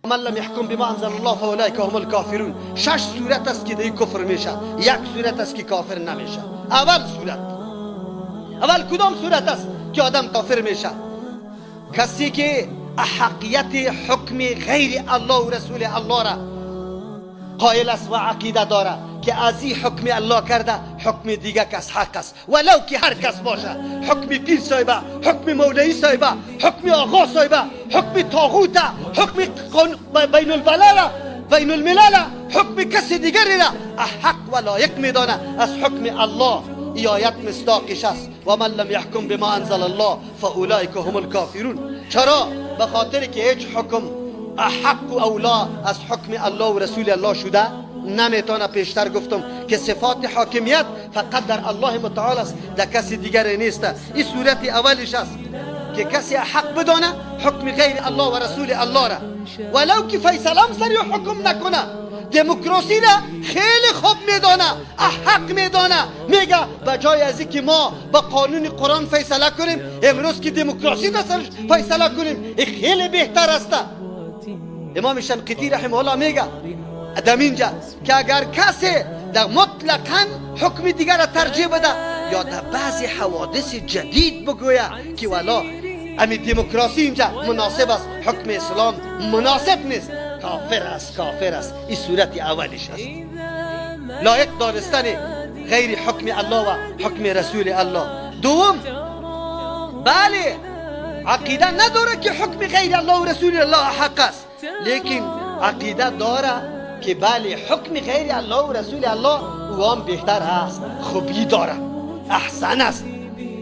من لم يحكم بما انزل الله فاولئک هم الکافرون. 6 صورت است که دیگه کفر میشه، یک صورت است که کافر نمیشه. اول کدام صورت است که آدم کافر میشه؟ کسی که احقیت حکم غیر الله و رسول الله را قائل است و عقیده داره که از این حکم الله کرده حکم دیگه کس حق است، ولو که هر کس باشه، حکم پیر صاحبه، حکم مولوی صاحبه، حکم آقا صاحبه، حکم طاغوت، حکم بین الملل، حکم کسی دیگری را حق و لایق میدانه از حکم الله. ای آیت مصداقش است و من لم یحکم بما انزل الله فاولئک هم الکافرون. چرا؟ به خاطر که هیچ حکم احق و اولا از حکم الله و رسول الله شده نمیتونه. پیشتر گفتم که صفات حاکمیت فقط در الله متعال است، در کسی دیگری نیست. این صورت اولش است که کسی حق بدانه حکم غیر الله و رسول الله را، ولو که فیصله سری حکم نکنه. دموکراسی را خیلی خوب میدانه، حق میدانه، میگه بجای از اینکه ما با قانون قرآن فیصله کنیم، امروز که دموکراسی را فیصله کنیم، این خیلی بهتر است. امام شنقیطی رحمه الله میگه در اینجا که اگر کسی در مطلقاً حکم دیگر را ترجیح بده یا در بعضی حوادث جدید بگویه که والا امی دموکراسی اینجا مناسب است، حکم اسلام مناسب نیست، کافر است. این صورت اولش است، لایق دانستن غیر حکم الله و حکم رسول الله. دوم، بله عقیده نداره که حکم غیر الله و رسول الله حق است، لیکن عقیده داره که بله حکم غیر الله و رسول الله او هم بهتر است، خوبی داره، احسن است.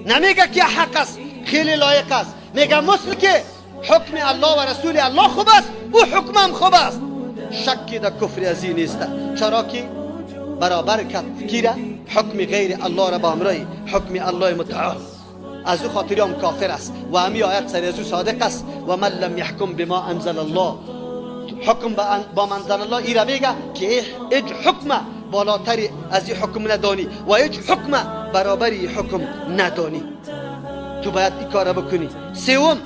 نمیگه که حق است، خیلی لایق است، میگه مثل که حکم الله و رسول الله خوب است او حکم هم خوب است. شکی در کفر از این نیست. چرا که برابر کرد کی را؟ حکم غیر الله را با همراه حکم الله متعال. از او خاطری هم کافر است و همی آیت سر از او صادق است و من لم یحکم بما انزل الله، حکم با منزل الله ای را میگه که هیچ حکم بالاتر از این حکم ندانی و هیچ حکم برابری حکم ندانی، تو باید این کار بکنی. سوم،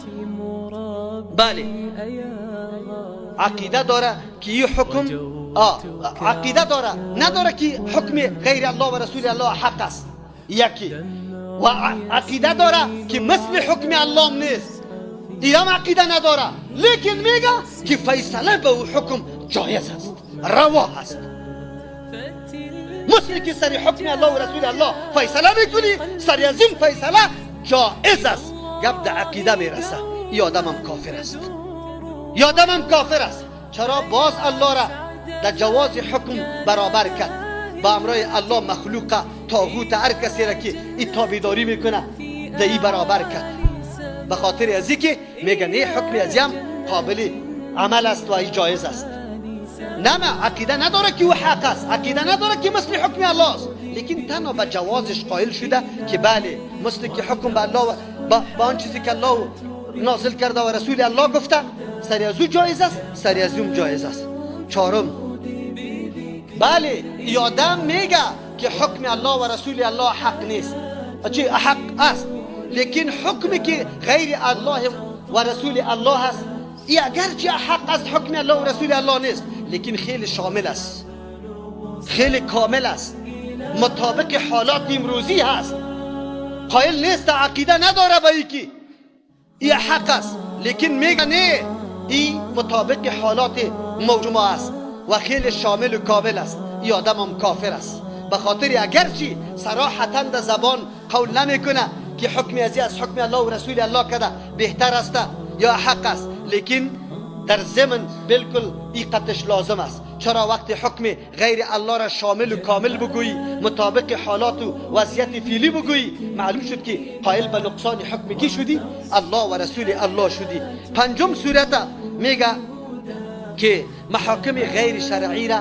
بله عقیده داره که این حکم عقیده داره نداره که حکم غیر الله و رسول الله حق است، یکی. و عقیده داره که مثل حکم الله نیست، ایرام عقیده نداره، لیکن میگه که فیصله به او حکم جایز است، روا است. مثل که سری حکم الله و رسول الله فیصله میکنی، سری از این فیصله جایز است، گپ در عقیده میرسه. این آدم هم کافر است. چرا؟ باز الله را در جواز حکم برابر کرد با امرای الله مخلوق طاغوت هر کسی را که این تابعداری میکنه در این برابر کرد. به خاطر از اینکه میگن این حکم از هم قابل عمل است و این جایز است. نه عقیده نداره که او حق است، عقیده نداره که مثل حکم الله است، لیکن تنها به جوازش قائل شده که بله مثل که حکم به الله با آن چیزی که الله نازل کرده و رسول الله گفته سری از او جایز است، سری از اون جایز است. چهارم، بله یادم میگه که حکم الله و رسول الله حق نیست، حق است، لیکن حکمی که غیر الله و رسول الله هست ای اگرچه حق از حکم الله و رسول الله نیست، لیکن خیلی شامل است، خیلی کامل است، مطابق حالات امروزی هست. قائل نیست، عقیده نداره به اینکه ای حق است، لیکن میگه نه ای مطابق حالات موجوده است و خیلی شامل و کامل است. ای آدم هم کافر است، به خاطر اگرچه صراحتاً در زبان قول نمیکنه که حکم از حکم الله و رسول الله کده بهتر است یا حق است، لیکن در ضمن بالکل ایقتش لازم است. چرا؟ وقتی حکم غیر الله را شامل و کامل بگویی، مطابق حالات و وضعیت فعلی بگویی، معلوم شد که قائل به نقصان حکم کی شدی؟ الله و رسول الله شدی. پنجم صورت میگه که محاکم غیر شرعی را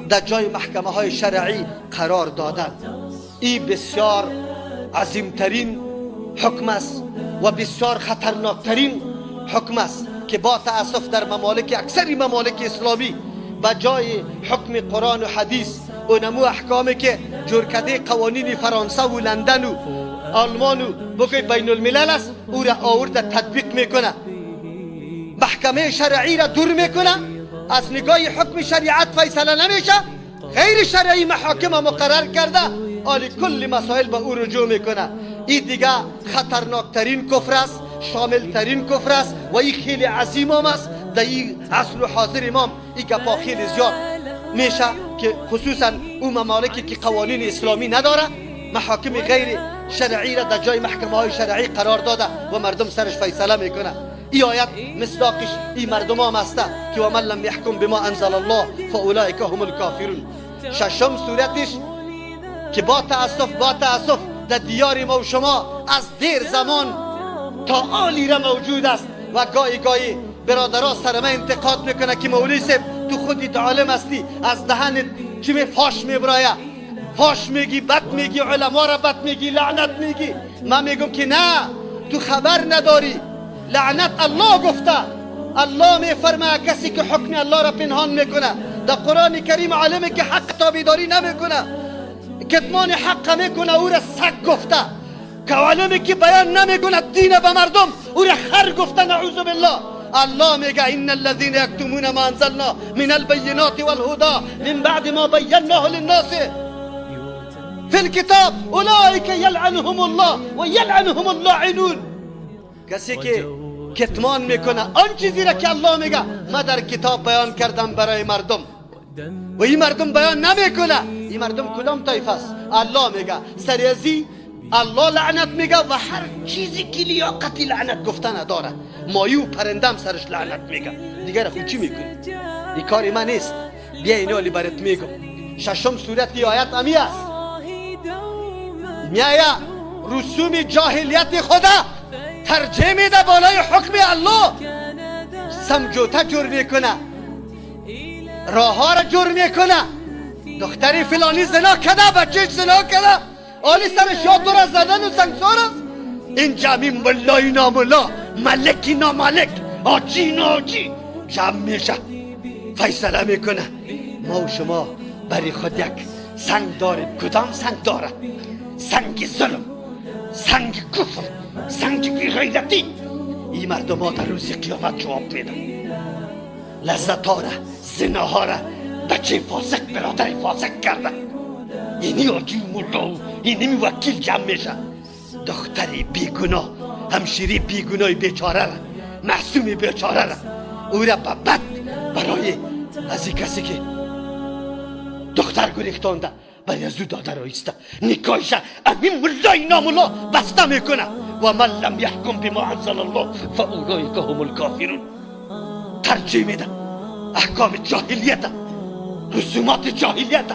در جای محکمه های شرعی قرار دادن. این بسیار عظیمترین حکم است و بسیار خطرناکترین حکم است که با تأسف در اکثر ممالک اسلامی به جای حکم قرآن و حدیث اونمو احکامی که جور کرده قوانین فرانسه و لندن و آلمان و بگوی بین الملل است او را آورده تطبیق میکنه. محکمه شرعی را دور میکنه، از نگاه حکم شریعت فیصله نمیشه، غیر شرعی محاکم مقرر کرده، آلی کل مسائل به او رجوع میکنه. این دیگه خطرناکترین کفر است، شاملترین کفر است و این خیلی عظیم هم است. در این عصر و حاضر امام این گپا خیلی زیاد میشه که خصوصا اون ممالکی که قوانین اسلامی نداره محاکم غیر شرعی را در جای محکمه های شرعی قرار داده و مردم سرش فیصله میکنه. این آیت مصداقش این مردم هم است که و من لم یحکم بما انزل الله فاولئک هم الکافرون. ششم صورتش که با تأسف در دیار ما و شما از دیر زمان تا آلی را موجود است و گاهی برادرها سرمه انتقاد میکنه که مولوی صاحب تو خودت عالم هستی، از دهنت چی می فاش میبرایه، فاش میگی، بد میگی، علما را بد میگی، لعنت میگی. من میگم که نه، تو خبر نداری، لعنت الله گفته. الله میفرماید کسی که حکم الله را پنهان میکنه، در قرآن کریم عالمی که حق تابعداری نمیکنه، کتمان حق میکنه، او را سگ گفته. که عالمی که بیان نمیکنه دین به مردم، او را خر گفته. نعوذ بالله. الله میگه ان الذين يكتمون ما انزلنا من البينات والهدى من بعد ما بيناه للناس في الكتاب اولئك يلعنهم الله ويلعنهم اللاعنون. کسی که کتمان میکنه آن چیزی را که الله میگه ما در کتاب بیان کردم برای مردم و این مردم بیان نمیکنه، این مردم کدام طایفه است؟ الله میگه سریازی الله لعنت میگه و هر چیزی که لیاقتی لعنت گفتن نداره، مایه و پرندم سرش لعنت میگه. دیگر خود چی میکنی؟ این کاری من نیست، بیا اینو لی برات میگم. ششم صورت آیت امی است، میایه رسوم جاهلیت خدا ترجمه میده بالای حکم الله، سمجوته جور میکنه، راه ها را جور میکنه. دختری فلانی زنا کده، بچهش زنا کده، آلی سرش یاد دور زدن و سنگسار است. این جمعی ملای ناملا، ملکی ناملک، آجی ناجی جمع میشه، فیصله میکنه. ما و شما برای خود یک سنگ داریم. کدام سنگ داره؟ سنگ ظلم، سنگ کفر، سنگ بی‌غیرتی. این مردم ها در روز قیامت جواب میدن. لذت ها را، زنا ها را بچه فاسق برادر فاسق کرده. اینی آجی ملا، اینی وکیل جمع میشه. دختری بیگناه، همشیری بیگناه بیچاره را، معصومی بیچاره را، او را به بد برای از این کسی که دختر گریختانده برای از او داده رایسته نکاحش امین ملای ناملا بسته میکنه. و من لم یحکم بما انزل الله فاولئک هم الکافرون. ترجیح میده احکام جاهلیت، رسومات جاهلیت،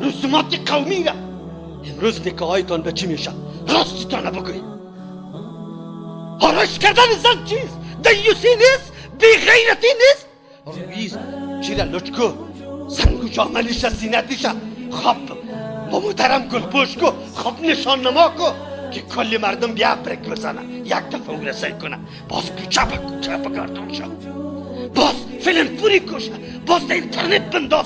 رسومات قومی را. امروز نکاحایتان به چی میشه؟ راستتان بگوی. آرایش کردن زن چیست؟ دیوسی نیست؟ بیغیرتی نیست؟ رویز چیره لچکو سنگو جاملیشه سینتیشه خب با محترم گل پوش کو، خب نشان نما کو که کلی مردم بیا برک بزنه، یک دفعه او رسایی کنه، باز کوچه گردون شد، باز فیلم پوری کشه، باز در اینترنت بنداز،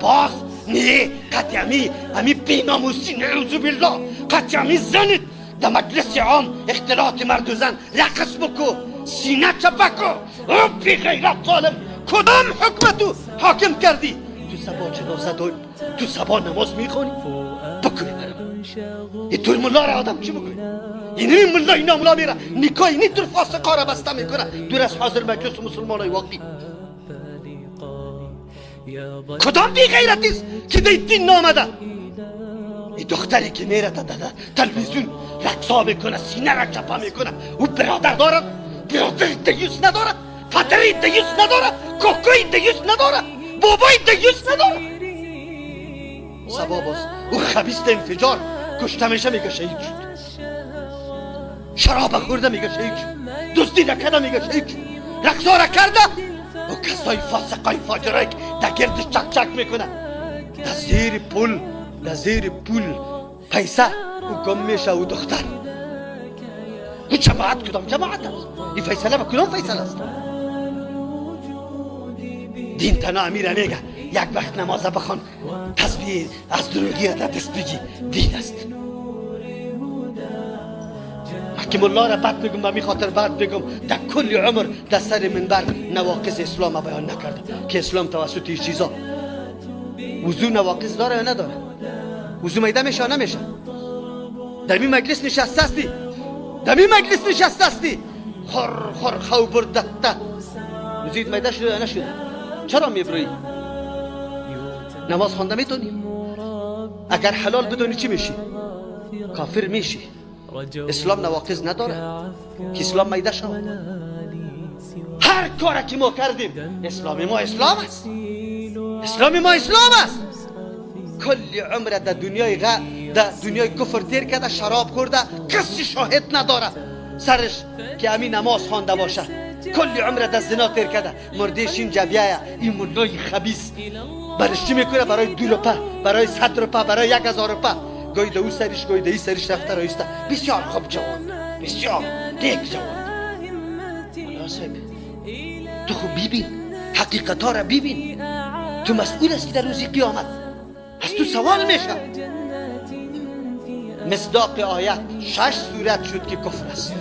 باز نه قطعی امی بیناموسی نعوذ بالله، قطعی زنید در مجلس عام اختلاط مرد و زن رقص بکو، سینه چپه کو. او بی غیرت ظالم، کدام حکمتو حاکم کردی؟ تو سبا جنازه داری، تو سبا نماز میخونی؟ بکنی برم این طور ملا را آدم چی بکنی؟ اینمی ملا اینا ملا میره نکاح اینی طور فاسقا را بسته میکنه دور از حاضر مجلس مسلمان های واقعی. کدام بی غیرتیست که دی دین نامده؟ این دختری که میره تا تلویزیون رقصا میکنه، سینه را چپا میکنه، او برادر دارد؟ برادری دیوس نداره؟ پدری دیوس نداره؟ کوکوی دیوس نداره؟ بابای دیوس نداره؟ سبا باز او خبیث انفجار کشته میشه میگه شهید شد، شراب خورده میگه شهید شد، دزدی نکرده میگه شهید شد، رقصا را کرده. او کسای فاسقای فاجرای که در گردش چک چک میکنه، در زیر پول پیسه او گم میشه. او دختر او جماعت کدام جماعت است؟ این فیصله با کدام فیصله است؟ دین تنها امیر میگه یک وقت نماز بخوان، تسبیح از دروغی را دست بگی، دین است. که ملا را بد بگم و می خاطر بد بگم در کل عمر در سر منبر نواقص اسلام بیان نکردم که اسلام توسط این چیزا. وضو نواقص داره یا نداره؟ وضو میده میشه یا نمیشه؟ در این مجلس نشسته هستی، در این مجلس نشسته هستی خور خو بردته وضویت میده شده یا نشده؟ چرا میبروی؟ نماز خوانده میتونی؟ اگر حلال بدونی چی میشی؟ کافر میشی. اسلام نواقض نداره که اسلام میده شود. هر کاری که ما کردیم اسلام ما اسلام است، اسلام ما اسلام است. کل عمر در دنیای کفر تیر کرده، شراب خورده، کسی شاهد نداره سرش که همین نماز خوانده باشه. کل عمر در زنا تیر کرده، مردهش این جبیه این ملای خبیث برش چی میکنه؟ برای 2 روپه، برای 100 روپه، برای 1000 روپه، گوی ده او سرش گوی ده ای سرش رفته رایسته. بسیار خوب جوان، بسیار نیک جوان. مناسب تو خوب ببین، حقیقت ها را ببین. تو مسئول هستی در روز قیامت، از تو سوال میشه. مصداق آیت 6 صورت شد که کفر است.